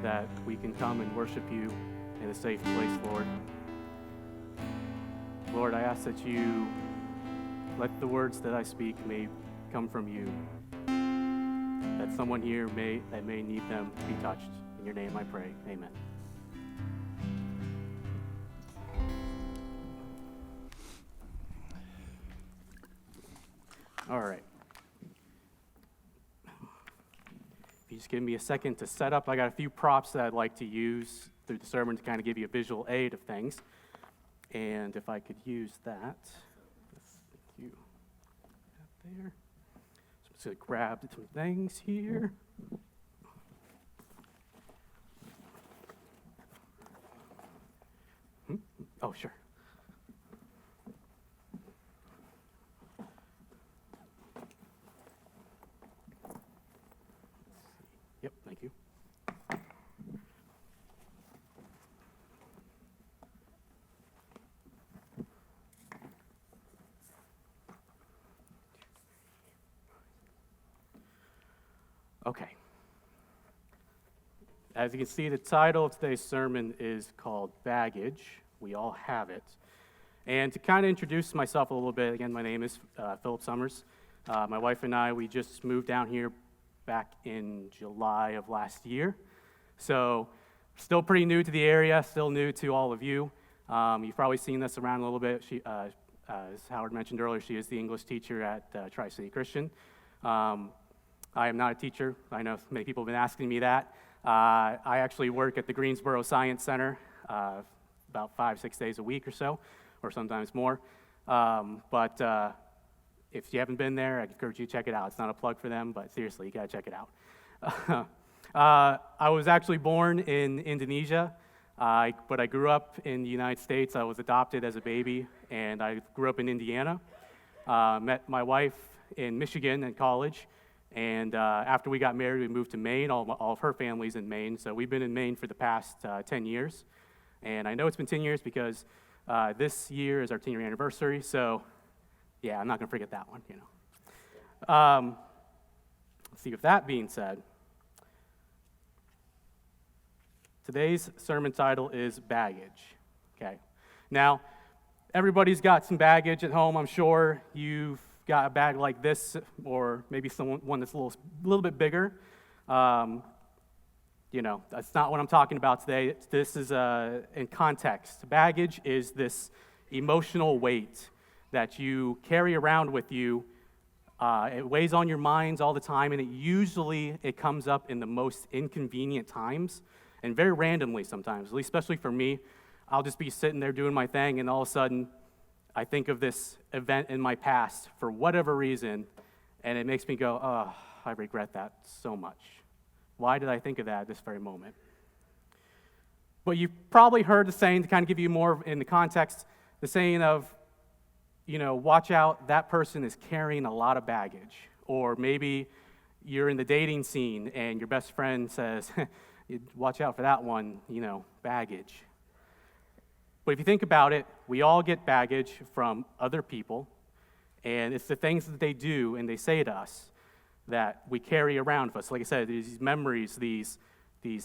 that we can come and worship you in a safe place, Lord. Lord, I ask that you let the words that I speak may come from you, that someone here may need them be touched. In your name I pray, amen. All right. If you just give me a second to set up, I got a few props that I'd like to use through the sermon to kind of give you a visual aid of things. And if I could use that, thank you. There. So I'm just going to grab some things here. Oh, sure. Yep, thank you. Okay. As you can see, the title of today's sermon is called Baggage. We all have it. And to kind of introduce myself a little bit, again, my name is Phillip Somers. My wife and I, we just moved down here back in July of last year. So still pretty new to the area, still new to all of you. You've probably seen this around a little bit. She, as Howard mentioned earlier, she is the English teacher at Tri-City Christian. I am not a teacher. I know many people have been asking me that. I actually work at the Greensboro Science Center about 5-6 days a week or so, or sometimes more. But if you haven't been there, I encourage you to check it out. It's not a plug for them, but seriously, you got to check it out. I was actually born in Indonesia, but I grew up in the United States. I was adopted as a baby, and I grew up in Indiana. Met my wife in Michigan in college, and after we got married, we moved to Maine. All of her family's in Maine, so we've been in Maine for the past 10 years. And I know it's been 10 years because this year is our 10-year anniversary, so yeah, I'm not going to forget that one, you know. Let's see, with that being said, today's sermon title is Baggage, okay? Now, everybody's got some baggage at home, I'm sure. You've got a bag like this, or maybe one that's a little bit bigger. You know, that's not what I'm talking about today. This is in context. Baggage is this emotional weight that you carry around with you. It weighs on your minds all the time, and it comes up in the most inconvenient times, and very randomly sometimes, at least especially for me. I'll just be sitting there doing my thing, and all of a sudden, I think of this event in my past for whatever reason, and it makes me go, oh, I regret that so much. Why did I think of that at this very moment? But you've probably heard the saying, to kind of give you more in the context, the saying of, you know, watch out, that person is carrying a lot of baggage. Or maybe you're in the dating scene and your best friend says, watch out for that one, you know, baggage. But if you think about it, we all get baggage from other people, and it's the things that they do and they say to us that we carry around with us. Like I said, these memories, these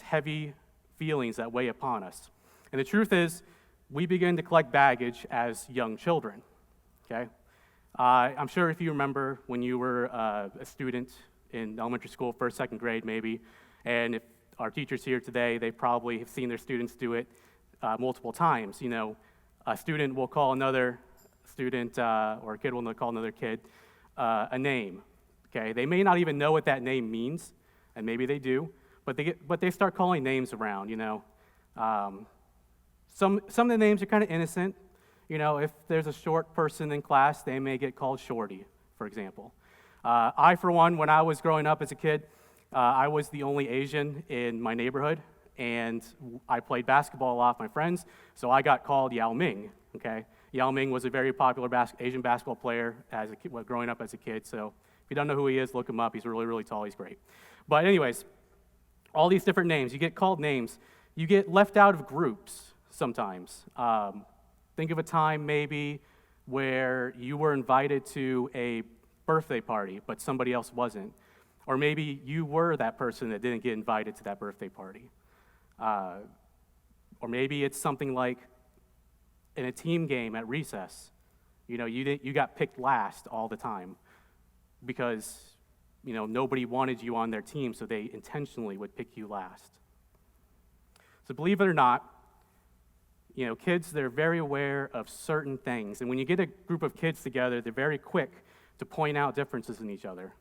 heavy feelings that weigh upon us. And the truth is, we begin to collect baggage as young children, okay? I'm sure if you remember when you were a student in elementary school, first, second grade maybe, and if our teachers here today, they probably have seen their students do it multiple times. You know, a student will call another student, or a kid will call another kid a name. Okay, they may not even know what that name means, and maybe they do, but they start calling names around. You know, some of the names are kind of innocent. You know, if there's a short person in class, they may get called Shorty, for example. I, for one, when I was growing up as a kid, I was the only Asian in my neighborhood, and I played basketball a lot with my friends, so I got called Yao Ming. Okay, Yao Ming was a very popular Asian basketball player as a kid, growing up as a kid. So if you don't know who he is, look him up. He's really, really tall. He's great. But anyways, all these different names. You get called names. You get left out of groups sometimes. Think of a time maybe where you were invited to a birthday party, but somebody else wasn't. Or maybe you were that person that didn't get invited to that birthday party. Or maybe it's something like in a team game at recess. You got picked last all the time because, nobody wanted you on their team, so they intentionally would pick you last. So believe it or not, kids, they're very aware of certain things. And when you get a group of kids together, they're very quick to point out differences in each other.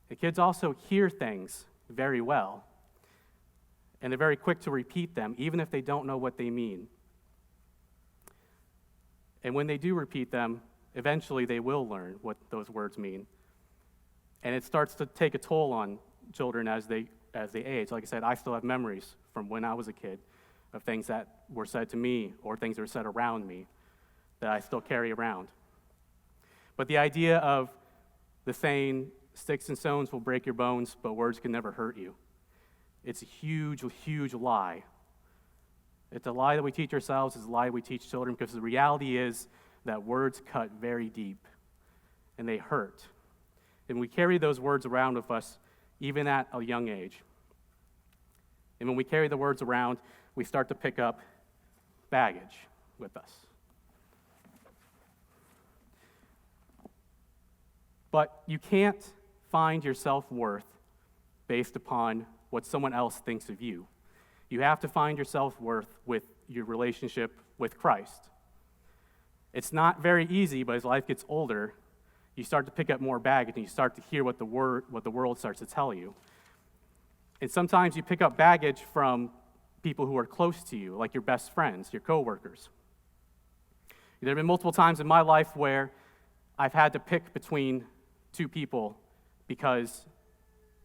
The kids also hear things very well. And they're very quick to repeat them, even if they don't know what they mean. And when they do repeat them, eventually they will learn what those words mean. And it starts to take a toll on children as they age. Like I said, I still have memories from when I was a kid of things that were said to me or things that were said around me that I still carry around. But the idea of the saying, sticks and stones will break your bones, but words can never hurt you. It's a huge, huge lie. It's a lie that we teach ourselves. It's a lie we teach children because the reality is that words cut very deep and they hurt. And we carry those words around with us even at a young age. And when we carry the words around, we start to pick up baggage with us. But you can't find your self-worth based upon what someone else thinks of you. You have to find your self-worth with your relationship with Christ. It's not very easy, but as life gets older, you start to pick up more baggage and you start to hear what the world starts to tell you. And sometimes you pick up baggage from people who are close to you, like your best friends, your coworkers. There have been multiple times in my life where I've had to pick between two people because,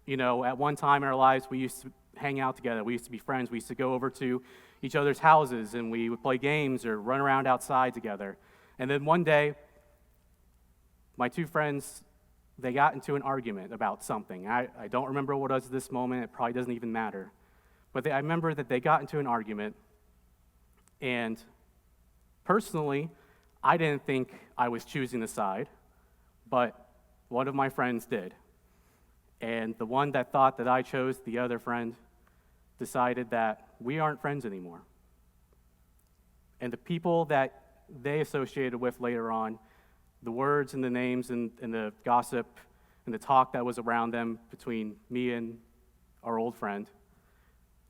at one time in our lives, we used to hang out together. We used to be friends. We used to go over to each other's houses, and we would play games or run around outside together. And then one day, my two friends, they got into an argument about something. I don't remember what it was at this moment. It probably doesn't even matter. But I remember that they got into an argument, and personally, I didn't think I was choosing a side, but one of my friends did. And the one that thought that I chose the other friend decided that we aren't friends anymore. And the people that they associated with later on, the words and the names and the gossip and the talk that was around them between me and our old friend,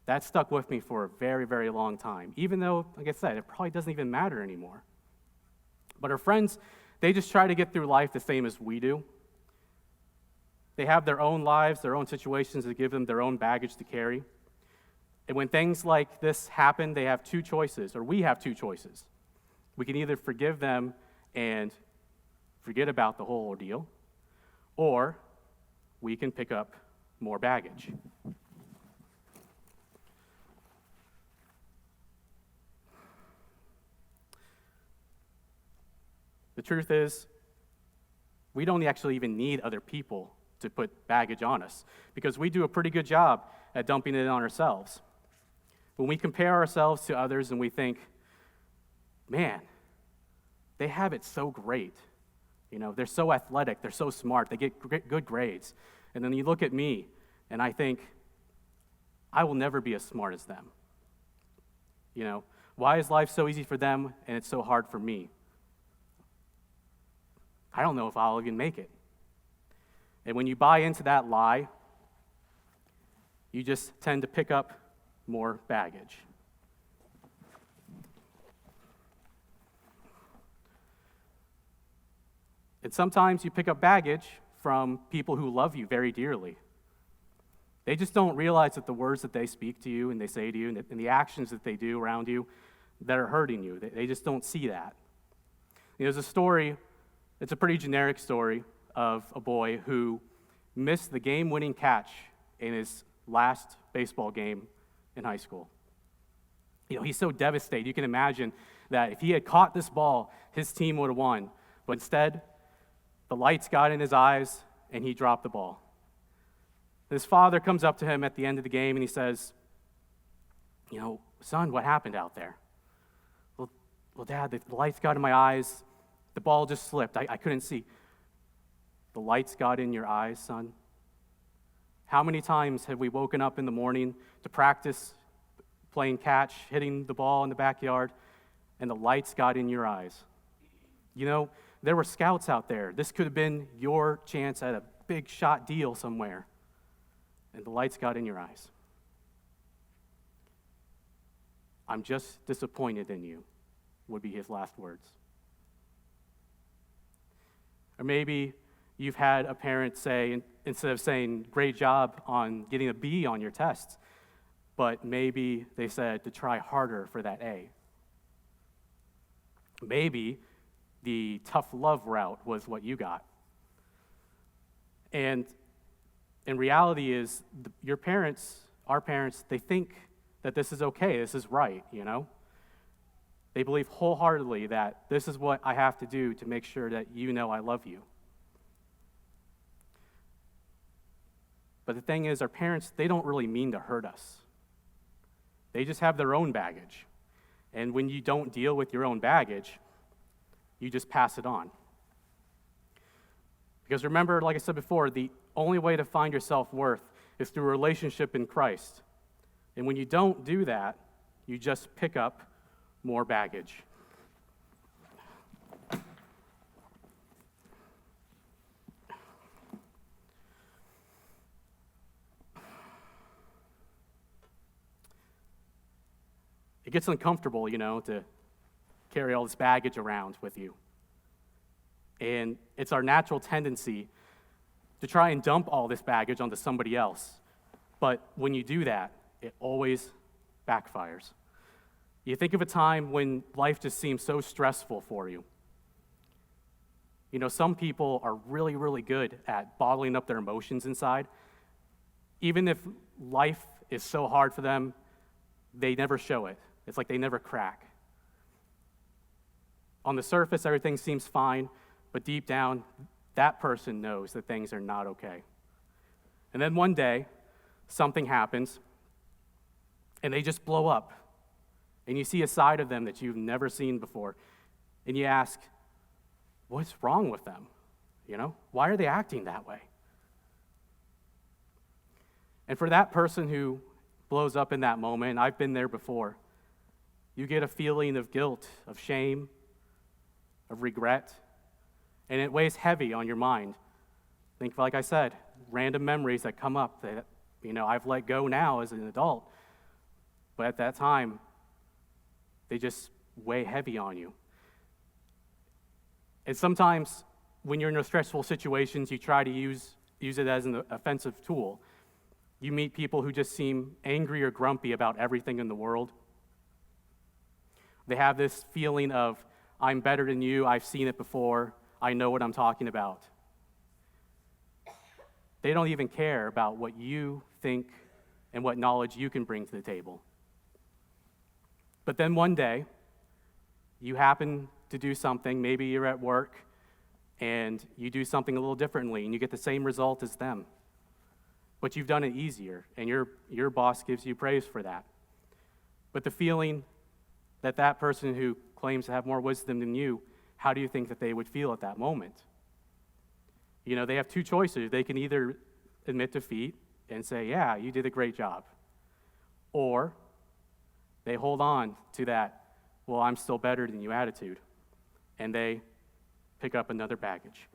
that stuck with me for a very, very long time. Even though, like I said, it probably doesn't even matter anymore. But our friends, they just try to get through life the same as we do. They have their own lives, their own situations that give them their own baggage to carry. And when things like this happen, they have two choices, or we have two choices. We can either forgive them and forget about the whole ordeal, or we can pick up more baggage. The truth is, we don't actually even need other people to put baggage on us because we do a pretty good job at dumping it on ourselves. When we compare ourselves to others and we think, man, they have it so great. They're so athletic, they're so smart, they get good grades. And then you look at me and I think, I will never be as smart as them. Why is life so easy for them and it's so hard for me? I don't know if I'll even make it. And when you buy into that lie, you just tend to pick up more baggage. And sometimes you pick up baggage from people who love you very dearly. They just don't realize that the words that they speak to you and they say to you and the actions that they do around you that are hurting you, they just don't see that. There's a story, it's a pretty generic story, of a boy who missed the game-winning catch in his last baseball game in high school. He's so devastated. You can imagine that if he had caught this ball, his team would have won. But instead, the lights got in his eyes, and he dropped the ball. His father comes up to him at the end of the game, and he says, son, what happened out there? Well, Dad, the lights got in my eyes. The ball just slipped. I couldn't see. The lights got in your eyes, son? How many times have we woken up in the morning to practice playing catch, hitting the ball in the backyard, and the lights got in your eyes? You know, there were scouts out there. This could have been your chance at a big shot deal somewhere, and the lights got in your eyes. I'm just disappointed in you, would be his last words. Or maybe you've had a parent say, instead of saying, great job on getting a B on your tests, but maybe they said to try harder for that A. Maybe the tough love route was what you got. And in reality is, your parents, our parents, they think that this is okay, this is right, you know? They believe wholeheartedly that this is what I have to do to make sure that you know I love you. But the thing is, our parents, they don't really mean to hurt us. They just have their own baggage. And when you don't deal with your own baggage, you just pass it on. Because remember, like I said before, the only way to find your self-worth is through a relationship in Christ. And when you don't do that, you just pick up more baggage. It gets uncomfortable, you know, to carry all this baggage around with you. And it's our natural tendency to try and dump all this baggage onto somebody else. But when you do that, it always backfires. You think of a time when life just seems so stressful for you. You know, some people are really, really good at bottling up their emotions inside. Even if life is so hard for them, they never show it. It's like they never crack. On the surface, everything seems fine, but deep down, that person knows that things are not okay. And then one day, something happens, and they just blow up. And you see a side of them that you've never seen before. And you ask, what's wrong with them? You know, why are they acting that way? And for that person who blows up in that moment, I've been there before, you get a feeling of guilt, of shame, of regret, and it weighs heavy on your mind. Think, like I said, random memories that come up that, you know, I've let go now as an adult. But at that time, they just weigh heavy on you. And sometimes when you're in those stressful situations, you try to use it as an offensive tool. You meet people who just seem angry or grumpy about everything in the world. They have this feeling of, I'm better than you, I've seen it before, I know what I'm talking about. They don't even care about what you think and what knowledge you can bring to the table. But then one day, you happen to do something, maybe you're at work, and you do something a little differently, and you get the same result as them. But you've done it easier, and your boss gives you praise for that. But the feeling that person who claims to have more wisdom than you, how do you think that they would feel at that moment? You know, they have two choices. They can either admit defeat and say, yeah, you did a great job. Or they hold on to that, well, I'm still better than you attitude. And they pick up another baggage.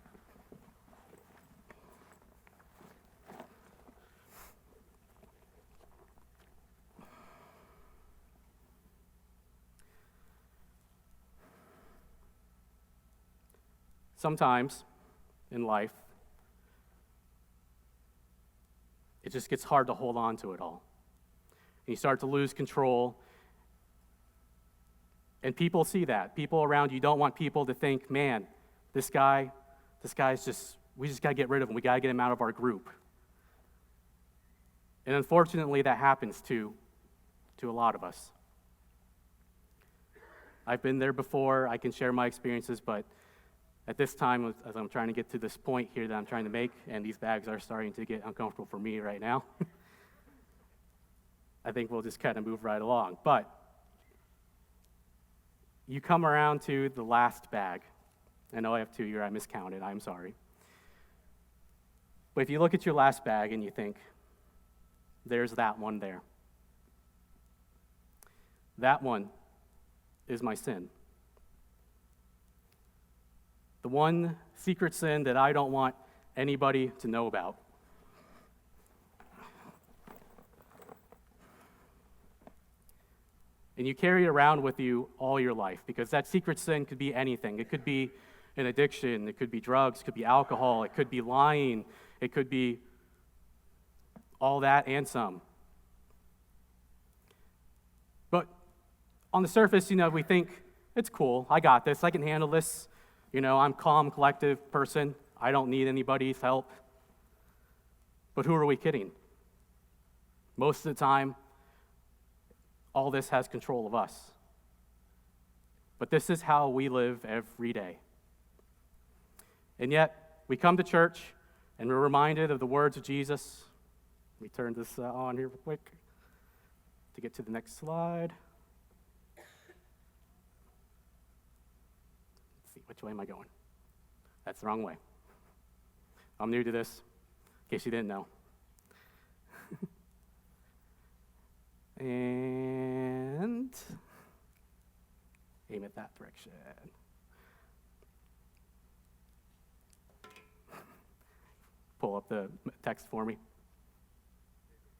Sometimes in life, it just gets hard to hold on to it all. And you start to lose control. And people see that. People around you don't want people to think, man, this guy's just, we just got to get rid of him. We got to get him out of our group. And unfortunately, that happens to a lot of us. I've been there before. I can share my experiences, but at this time, as I'm trying to get to this point here that I'm trying to make, and these bags are starting to get uncomfortable for me right now, I think we'll just kind of move right along. But you come around to the last bag. I know I have two here. I miscounted. I'm sorry. But if you look at your last bag and you think, there's that one there. That one is my sin. The one secret sin that I don't want anybody to know about. And you carry it around with you all your life, because that secret sin could be anything. It could be an addiction, it could be drugs, it could be alcohol, it could be lying, it could be all that and some. But on the surface, we think, it's cool, I got this, I can handle this. I'm a calm, collective person. I don't need anybody's help. But who are we kidding? Most of the time, all this has control of us. But this is how we live every day. And yet, we come to church and we're reminded of the words of Jesus. Let me turn this on here real quick to get to the next slide. Let's see, which way am I going? That's the wrong way. I'm new to this, in case you didn't know. And aim it that direction. Pull up the text for me.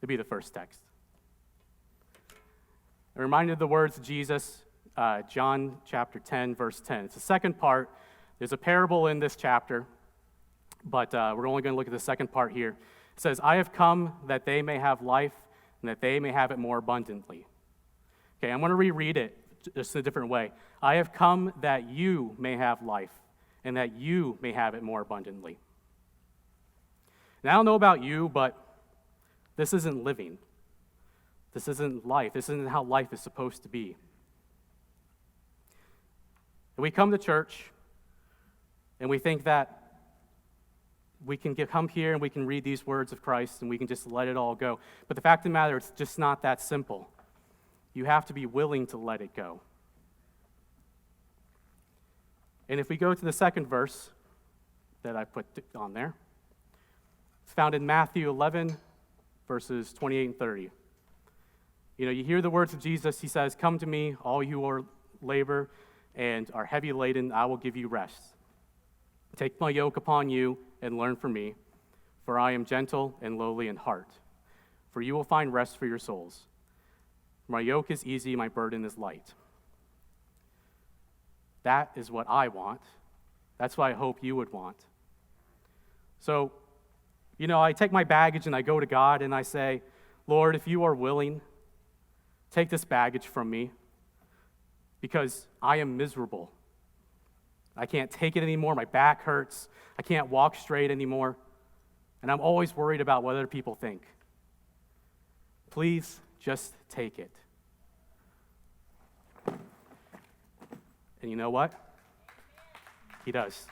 It'll be the first text. I'm reminded of the words of Jesus, John chapter 10, verse 10. It's the second part. There's a parable in this chapter, but we're only going to look at the second part here. It says, I have come that they may have life, and that they may have it more abundantly. Okay, I'm going to reread it just in a different way. I have come that you may have life, and that you may have it more abundantly. Now, I don't know about you, but this isn't living. This isn't life. This isn't how life is supposed to be. And we come to church, and we think that we can come here and we can read these words of Christ and we can just let it all go. But the fact of the matter, it's just not that simple. You have to be willing to let it go. And if we go to the second verse that I put on there, it's found in Matthew 11, verses 28 and 30. You hear the words of Jesus. He says, come to me, all you are labor and are heavy laden, I will give you rest. Take my yoke upon you and learn from me, for I am gentle and lowly in heart. For you will find rest for your souls. My yoke is easy, my burden is light. That is what I want. That's what I hope you would want. So, I take my baggage and I go to God and I say, Lord, if you are willing, take this baggage from me, because I am miserable. I can't take it anymore. My back hurts. I can't walk straight anymore. And I'm always worried about what other people think. Please just take it. And you know what? He does.